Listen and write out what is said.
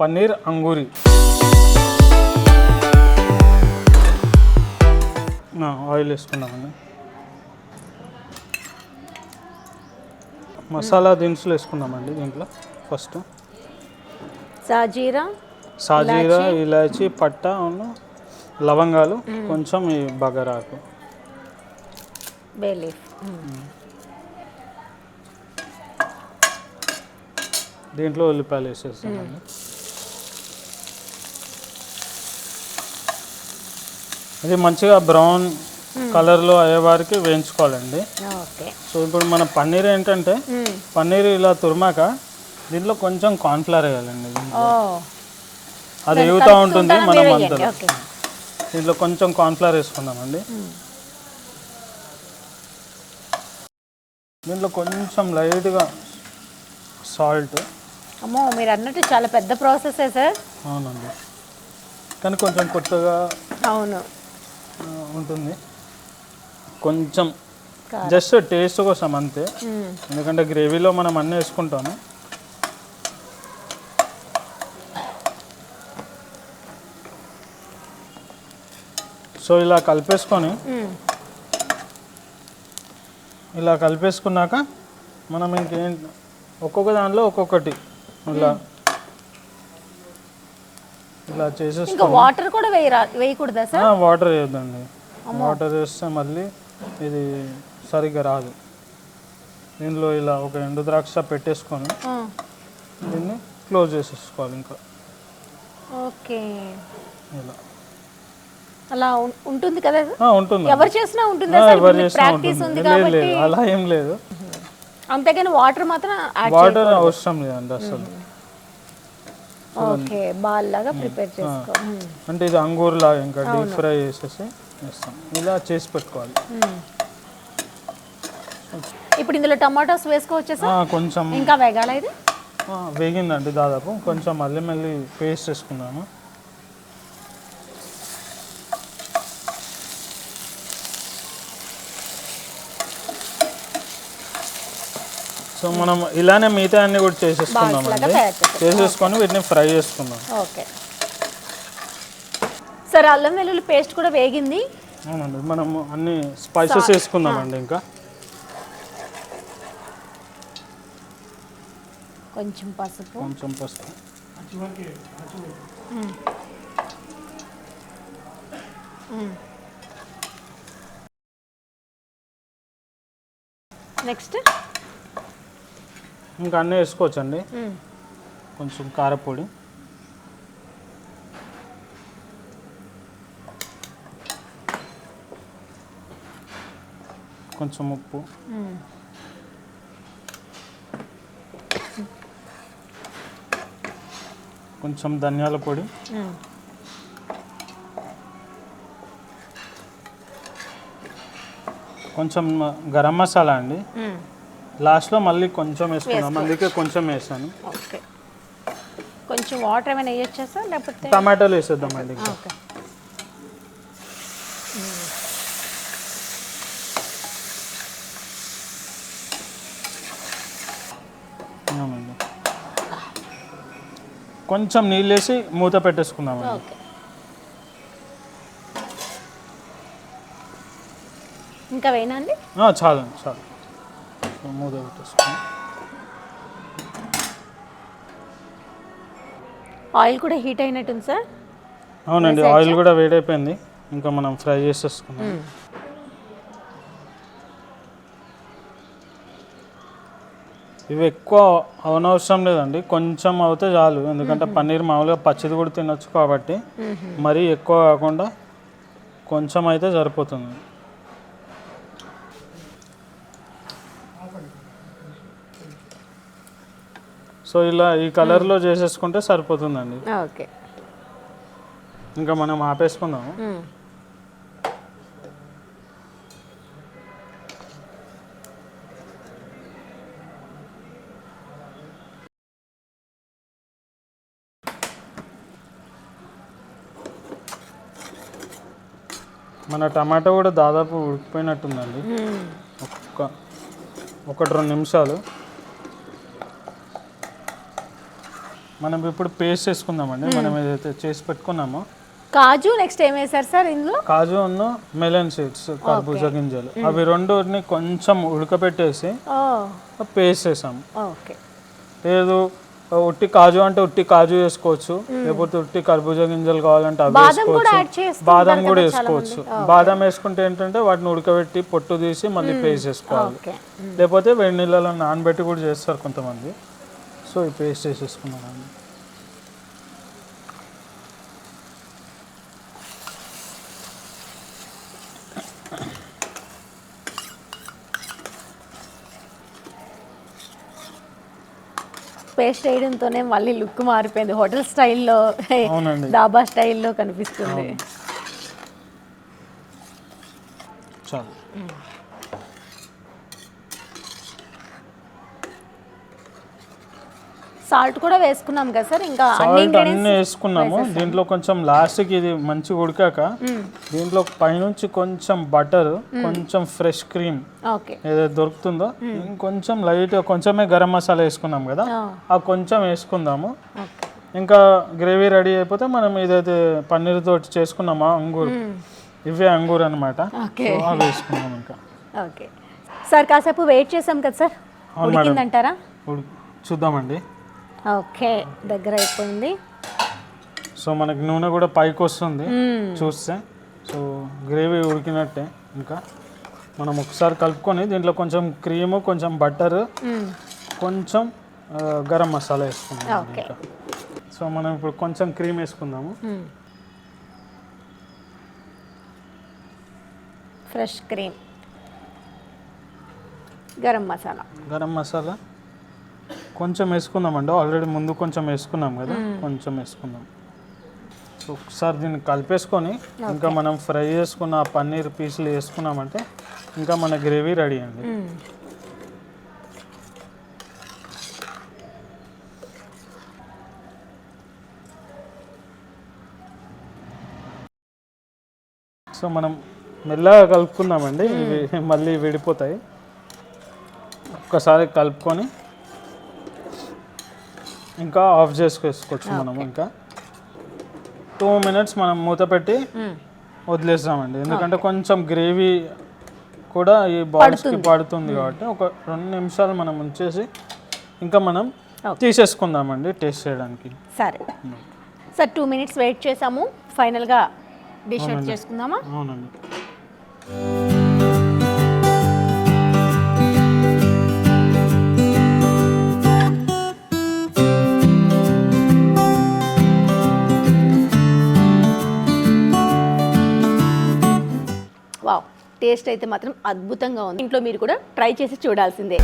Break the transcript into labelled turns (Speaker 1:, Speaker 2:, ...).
Speaker 1: Paneer Angoori. Oil వేసుకున్నామండి. Masala దినుసులు వేసుకున్నామండి దీంట్లో. First
Speaker 2: సాజీరా,
Speaker 1: ఇలాచి, పట్ట, లవంగాలు, కొంచెం ఈ బగారాకు,
Speaker 2: బే లీఫ్.
Speaker 1: దీంట్లో ఉల్లిపాయలు వేసేస్తామండి. ఇది మంచిగా బ్రౌన్ కలర్లో అయ్యే వారికి వేయించుకోవాలండి. సో ఇప్పుడు మన పన్నీర్ ఏంటంటే పన్నీర్ ఇలా తురిమాక దీంట్లో కొంచెం కార్న్ఫ్లవర్ వేయాలండి. అది ఎగుతూ ఉంటుంది మనం అంతా. దీంట్లో కొంచెం కార్న్ఫ్లవర్ వేసుకుందామండి. దీంట్లో కొంచెం లైట్గా సాల్ట్.
Speaker 2: అమ్మో, మీరు అన్నట్టు చాలా పెద్ద ప్రాసెస్ సార్.
Speaker 1: అవునండి, కానీ కొంచెం కొత్తగా
Speaker 2: అవును
Speaker 1: ఉంటుంది. కొంచెం జస్ట్ టేస్ట్ కోసం అంతే, ఎందుకంటే గ్రేవీలో మనం అన్నీ వేసుకుంటాము. సో ఇలా కలిపేసుకున్నాక మనం ఇంకేంటి ఒక్కొక్క దాంట్లో ఒక్కొక్కటి ఇలా చేసేసుకో.
Speaker 2: వాటర్ కూడా వేయకూడదా సార్?
Speaker 1: వాటర్ వేయద్దండి. వాటర్ వేస్తే మళ్ళీ ఇది సరిగ్గా రాదు. దీనిలో ఇలా ఒక ఎండు ద్రాక్ష పెట్టేసుకొని దీన్ని క్లోజ్ చేసేసుకోవాలి. ఇంకా
Speaker 2: ఓకే,
Speaker 1: ఇలా
Speaker 2: అలా ఉంటుంది కదా?
Speaker 1: ఉంటుంది,
Speaker 2: ఎవరు చేసినా ఉంటుంది. ప్రాక్టీస్ ఉంది కాబట్టి
Speaker 1: అలా ఏం లేదు.
Speaker 2: అంతేగాని వాటర్ మాత్రం
Speaker 1: వాటర్ అవసరం లేదండి అసలు.
Speaker 2: ఓకే, బాల్ లాగా ప్రిపేర్ చేసుకో.
Speaker 1: అంటే ఇది అంగూర్ లాగా ఇంకా డీప్ ఫ్రై చేసేసి వేస్తాం. ఇలా చేసి పెట్టుకోవాలి.
Speaker 2: ఇప్పుడు ఇందులో టమాటోస్ వేసుకోవచ్చా సార్?
Speaker 1: కొంచెం
Speaker 2: ఇంకా వేగాల? ఇది
Speaker 1: వేగిందండి దాదాపు. కొంచెం మళ్ళీ పేస్ట్ చేసుకుందాము. సో మనం ఇలానే మిగతా అన్ని కూడా చేసేసుకుందామండి. చేసేసుకొని వీటిని ఫ్రై చేసుకుందాం.
Speaker 2: ఓకే సార్, అల్లం వెల్లుల్లి పేస్ట్ కూడా వేగింది.
Speaker 1: అవునండి, మనము అన్ని స్పైసెస్ వేసుకుందామండి. ఇంకా
Speaker 2: కొంచెం పసుపు, నెక్స్ట్
Speaker 1: ఇంకా అన్నీ వేసుకోవచ్చండి. కొంచెం కారపొడి, కొంచెం ఉప్పు, కొంచెం ధనియాల పొడి, కొంచెం గరం మసాలా అండి. లాస్ట్లో మళ్ళీ కొంచెం వేసుకున్నాం, అందుకే కొంచెం వేసాను.
Speaker 2: ఓకే, కొంచెం వాటర్ ఏమైనా వేయొచ్చా సార్? లేకపోతే
Speaker 1: టమాటాలు వేసేద్దామండి.
Speaker 2: ఓకే,
Speaker 1: కొంచెం నీళ్ళు వేసి మూత పెట్టేసుకున్నామండి.
Speaker 2: ఓకే, ఇంకా వేయనా అండి?
Speaker 1: చాలు మూత పెట్టేసుకున్నాం.
Speaker 2: ఆయిల్ కూడా హీట్ అయినట్టుంది సార్.
Speaker 1: అవునండి, ఆయిల్ కూడా వేడైపోయింది. ఇంకా మనం ఫ్రై చేసేసుకున్నాం. ఇవి ఎక్కువ అవనవసరం లేదండి, కొంచెం అవుతే చాలు. ఎందుకంటే పన్నీర్ మామూలుగా పచ్చిది కూడా తినొచ్చు కాబట్టి మరీ ఎక్కువ కాకుండా కొంచెం అయితే సరిపోతుంది. సో ఇలా ఈ కలర్లో చేసేసుకుంటే సరిపోతుందండి.
Speaker 2: ఓకే,
Speaker 1: ఇంకా మనం ఆపేసుకుందాము. మన టమాటో కూడా దాదాపు ఉడికిపోయినట్టుందండి. ఒకటి 2 నిమిషాలు. మనం ఇప్పుడు పేస్ట్ చేసుకుందామండి. మనం ఏదైతే చేసి పెట్టుకున్నామో
Speaker 2: కాజు నెక్స్ట్ ఏం వేశారు సార్ ఇందులో?
Speaker 1: కాజు ఉన్న మెలన్ సీడ్స్, కర్బూజా గింజలు, అవి రెండుని కొంచెం ఉడకబెట్టేసి పేస్ట్ చేసాము.
Speaker 2: ఓకే.
Speaker 1: లేదు ఉట్టి కాజు అంటే ఉట్టి కాజు వేసుకోవచ్చు, లేకపోతే ఉట్టి కర్బూజా గింజలు కావాలంటే అవి వేసుకోవచ్చు, బాదం కూడా వేసుకోవచ్చు. బాదం వేసుకుంటే ఏంటంటే వాటిని ఉడకబెట్టి పొట్టు తీసి మళ్ళీ పేస్ట్ చేసుకోవాలి, లేకపోతే వేడి నీళ్ళలో నానబెట్టి కూడా చేస్తారు కొంతమంది. సో ఈ పేస్ట్ చేసేసుకున్నాను.
Speaker 2: పేస్ట్ వేయడంతోనే మళ్ళీ లుక్ మారిపోయింది, హోటల్ స్టైల్లో, డాబా స్టైల్లో కనిపిస్తుంది.
Speaker 1: చాలు.
Speaker 2: సాల్ట్ కూడా వేసుకున్నాం కదా సార్, ఇంకా
Speaker 1: అన్ని వేసుకున్నాము. దీంట్లో కొంచెం లాస్ట్కి ఇది మంచిగా ఉడికాక దీంట్లో పైనుంచి కొంచెం బటర్, కొంచెం ఫ్రెష్ క్రీమ్ ఏదైతే దొరుకుతుందో, ఇంకొంచెం లైట్ కొంచెమే గరం మసాలా వేసుకున్నాం కదా, ఆ కొంచెం వేసుకుందాము. ఇంకా గ్రేవీ రెడీ అయిపోతే మనం ఏదైతే పన్నీర్ తోటి చేసుకున్నామో అంగూర్, ఇవే అంగూర్ అనమాట, అవి వేసుకున్నాం. ఇంకా
Speaker 2: ఓకే సార్, కాసేపు వెయిట్ చేసాం కదా సార్, ఉడికిందంటారా?
Speaker 1: చూద్దామండి.
Speaker 2: ఓకే, దగ్గర అయిపోయింది.
Speaker 1: సో మనకి నూనె కూడా పైకి వస్తుంది చూస్తే. సో గ్రేవీ ఉడికినట్టే. ఇంకా మనం ఒకసారి కలుపుకొని దీంట్లో కొంచెం క్రీము, కొంచెం బటర్, కొంచెం గరం మసాలా వేసుకుందాం. ఇంకా సో మనం ఇప్పుడు కొంచెం క్రీమ్ వేసుకుందాము.
Speaker 2: ఫ్రెష్ క్రీమ్, గరం మసాలా
Speaker 1: కొంచెం వేసుకుందామండి. ఆల్రెడీ ముందు కొంచెం వేసుకున్నాం కదా, కొంచెం వేసుకుందాం. సో ఒకసారి దీన్ని కలిపేసుకొని ఇంకా మనం ఫ్రై చేసుకున్న పన్నీర్ పీసులు వేసుకున్నామంటే ఇంకా మన గ్రేవీ రెడీ అండి. సో మనం మెల్లగా కలుపుకుందామండి, ఇవి మళ్ళీ విడిపోతాయి. ఒక్కసారి కలుపుకొని ఇంకా ఆఫ్ చేసుకోవచ్చు మనం. ఇంకా 2 minutes మనం మూత పెట్టి వదిలేస్తామండి, ఎందుకంటే కొంచెం గ్రేవీ కూడా ఈ బాల్స్కి పడుతుంది కాబట్టి. ఒక 2 నిమిషాలు మనం ఉంచేసి ఇంకా మనం తీసేసుకుందామండి టేస్ట్ చేయడానికి.
Speaker 2: సరే సార్, 2 minutes వెయిట్ చేసాము, ఫైనల్గా డిష్ అవుట్ చేసుకుందామా?
Speaker 1: అవునండి.
Speaker 2: వావ్, టేస్ట్ అయితే మాత్రం అద్భుతంగా ఉంది. ఇంట్లో మీరు కూడా ట్రై చేసి చూడాల్సిందే.